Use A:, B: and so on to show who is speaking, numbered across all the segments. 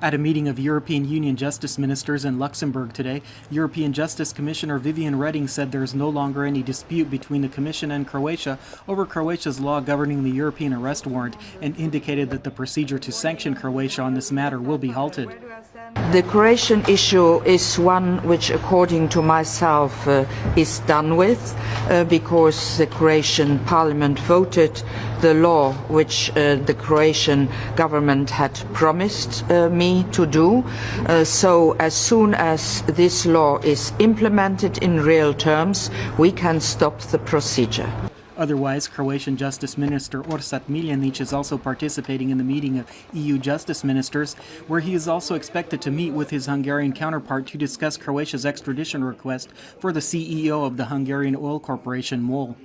A: At a meeting of European Union justice ministers in Luxembourg today, European Justice Commissioner Viviane Reding said there is no longer any dispute between the Commission and Croatia over Croatia's law governing the European arrest warrant, and indicated that the procedure to sanction Croatia on this matter will be halted.
B: The Croatian issue is one which, according to myself, is done with because the Croatian Parliament voted the law which the Croatian government had promised me to do. So as soon as this law is implemented in real terms, we can stop the procedure.
A: Otherwise, Croatian Justice Minister Orsat Miljanić is also participating in the meeting of EU justice ministers, where he is also expected to meet with his Hungarian counterpart to discuss Croatia's extradition request for the CEO of the Hungarian oil corporation MOL.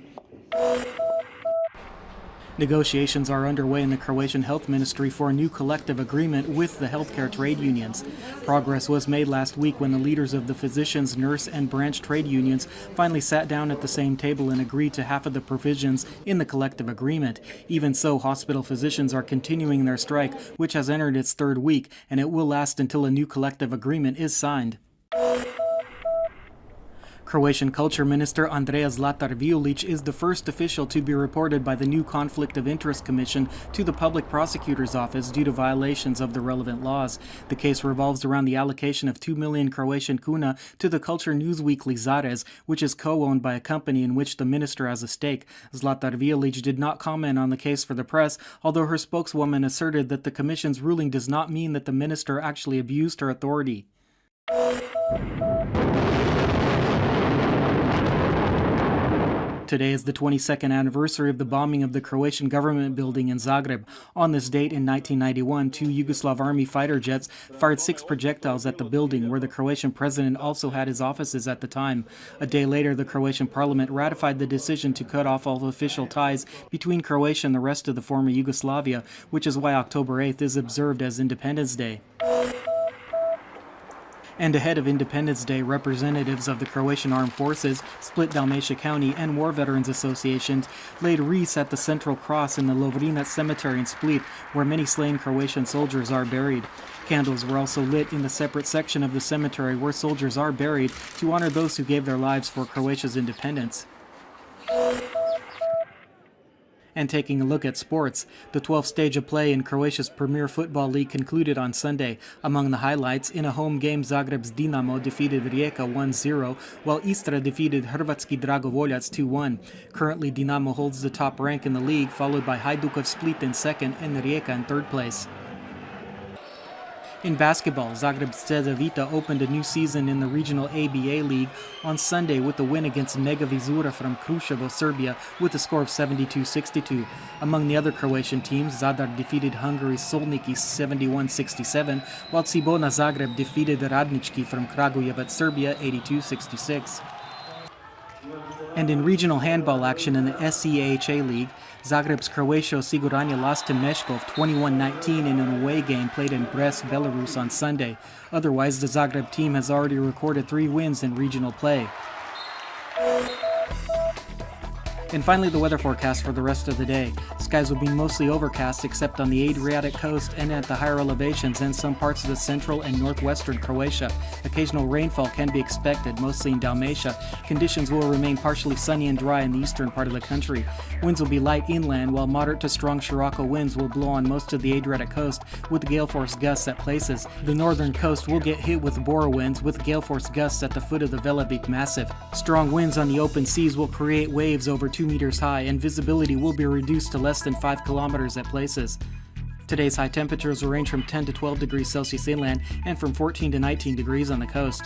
A: Negotiations are underway in the Croatian Health Ministry for a new collective agreement with the healthcare trade unions. Progress was made last week when the leaders of the physicians, nurse, and branch trade unions finally sat down at the same table and agreed to half of the provisions in the collective agreement. Even so, hospital physicians are continuing their strike, which has entered its third week, and it will last until a new collective agreement is signed. Croatian Culture Minister Andrea Zlatar Violic is the first official to be reported by the new Conflict of Interest Commission to the Public Prosecutor's Office due to violations of the relevant laws. The case revolves around the allocation of 2 million Croatian kuna to the culture news weekly Zarez, which is co-owned by a company in which the minister has a stake. Zlatar Violic did not comment on the case for the press, although her spokeswoman asserted that the commission's ruling does not mean that the minister actually abused her authority. Today is the 22nd anniversary of the bombing of the Croatian government building in Zagreb. On this date in 1991, 2 Yugoslav army fighter jets fired 6 projectiles at the building, where the Croatian president also had his offices at the time. A day later, the Croatian parliament ratified the decision to cut off all official ties between Croatia and the rest of the former Yugoslavia, which is why October 8th is observed as Independence Day. And ahead of Independence Day, representatives of the Croatian Armed Forces, Split Dalmatia County, and War Veterans Associations laid wreaths at the Central Cross in the Lovrinac Cemetery in Split, where many slain Croatian soldiers are buried. Candles were also lit in the separate section of the cemetery where soldiers are buried to honor those who gave their lives for Croatia's independence. And taking a look at sports, the 12th stage of play in Croatia's Premier Football League concluded on Sunday. Among the highlights, in a home game, Zagreb's Dinamo defeated Rijeka 1-0, while Istra defeated Hrvatski Dragovoljac 2-1. Currently, Dinamo holds the top rank in the league, followed by Hajduk of Split in second and Rijeka in third place. In basketball, Zagreb's Cedevita opened a new season in the regional ABA League on Sunday with a win against Mega Vizura from Kruševo, Serbia, with a score of 72-62. Among the other Croatian teams, Zadar defeated Hungary's Solniki 71-67, while Cibona Zagreb defeated Radnički from Kragujevac, Serbia 82-66. And in regional handball action in the SEAHA League, Zagreb's Croatio Siguranje lost to Meshkov 21-19 in an away game played in Brest, Belarus on Sunday. Otherwise, the Zagreb team has already recorded 3 wins in regional play. And finally, the weather forecast for the rest of the day. Skies will be mostly overcast except on the Adriatic coast and at the higher elevations and some parts of the central and northwestern Croatia. Occasional rainfall can be expected, mostly in Dalmatia. Conditions will remain partially sunny and dry in the eastern part of the country. Winds will be light inland, while moderate to strong Scirocco winds will blow on most of the Adriatic coast with gale force gusts at places. The northern coast will get hit with Bora winds with gale force gusts at the foot of the Velebit Massif. Strong winds on the open seas will create waves over 2 meters high, and visibility will be reduced to less than 5 kilometers at places. Today's high temperatures will range from 10 to 12 degrees Celsius inland and from 14 to 19 degrees on the coast.